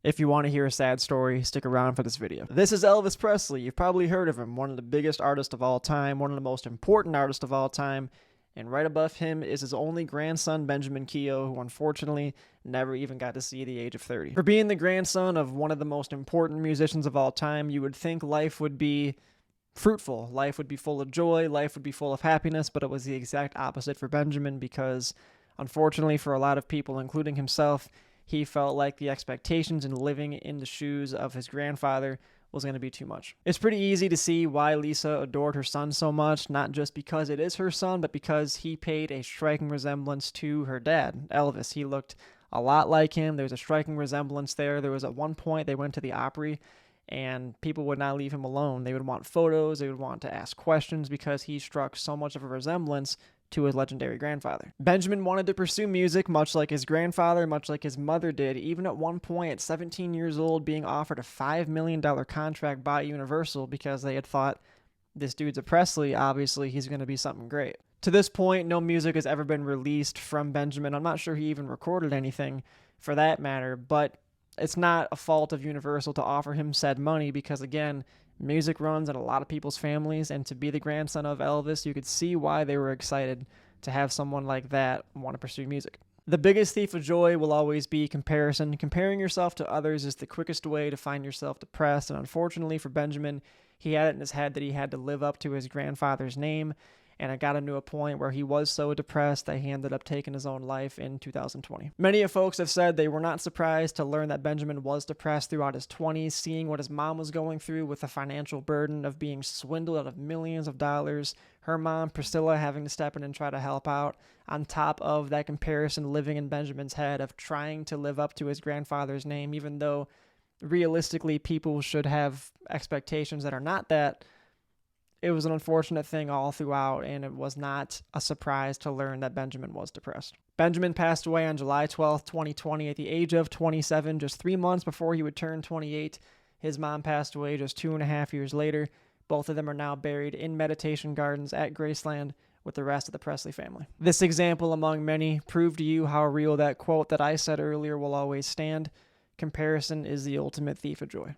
If you want to hear a sad story, stick around for this video. This is Elvis Presley. You've probably heard of him, one of the biggest artists of all time, one of the most important artists of all time, and right above him is his only grandson, Benjamin Keough, who unfortunately never even got to see the age of 30. For being the grandson of one of the most important musicians of all time, you would think life would be fruitful, life would be full of joy, life would be full of happiness, but it was the exact opposite for Benjamin because, unfortunately for a lot of people, including himself, he felt like the expectations and living in the shoes of his grandfather was going to be too much. It's pretty easy to see why Lisa adored her son so much, not just because it is her son, but because he paid a striking resemblance to her dad, Elvis. He looked a lot like him. There's a striking resemblance there. There was at one point they went to the Opry, and people would not leave him alone. They would want photos. They would want to ask questions because he struck so much of a resemblance to his legendary grandfather. Benjamin wanted to pursue music much like his grandfather, much like his mother did, even at one point at 17 years old being offered a $5 million contract by Universal because they had thought, this dude's a Presley, obviously he's going to be something great. To this point, no music has ever been released from Benjamin. I'm not sure he even recorded anything for that matter, but it's not a fault of Universal to offer him said money because, again, music runs in a lot of people's families, and to be the grandson of Elvis, you could see why they were excited to have someone like that want to pursue music. The biggest thief of joy will always be comparison. Comparing yourself to others is the quickest way to find yourself depressed, and unfortunately for Benjamin, he had it in his head that he had to live up to his grandfather's name, and it got him to a point where he was so depressed that he ended up taking his own life in 2020. Many of folks have said they were not surprised to learn that Benjamin was depressed throughout his 20s, seeing what his mom was going through with the financial burden of being swindled out of millions of dollars, her mom, Priscilla, having to step in and try to help out, on top of that comparison living in Benjamin's head of trying to live up to his grandfather's name, even though realistically people should have expectations that are not that. It was an unfortunate thing all throughout, and it was not a surprise to learn that Benjamin was depressed. Benjamin passed away on July 12th, 2020 at the age of 27, just 3 months before he would turn 28. His mom passed away just 2.5 years later. Both of them are now buried in meditation gardens at Graceland with the rest of the Presley family. This example, among many, proved to you how real that quote that I said earlier will always stand. Comparison is the ultimate thief of joy.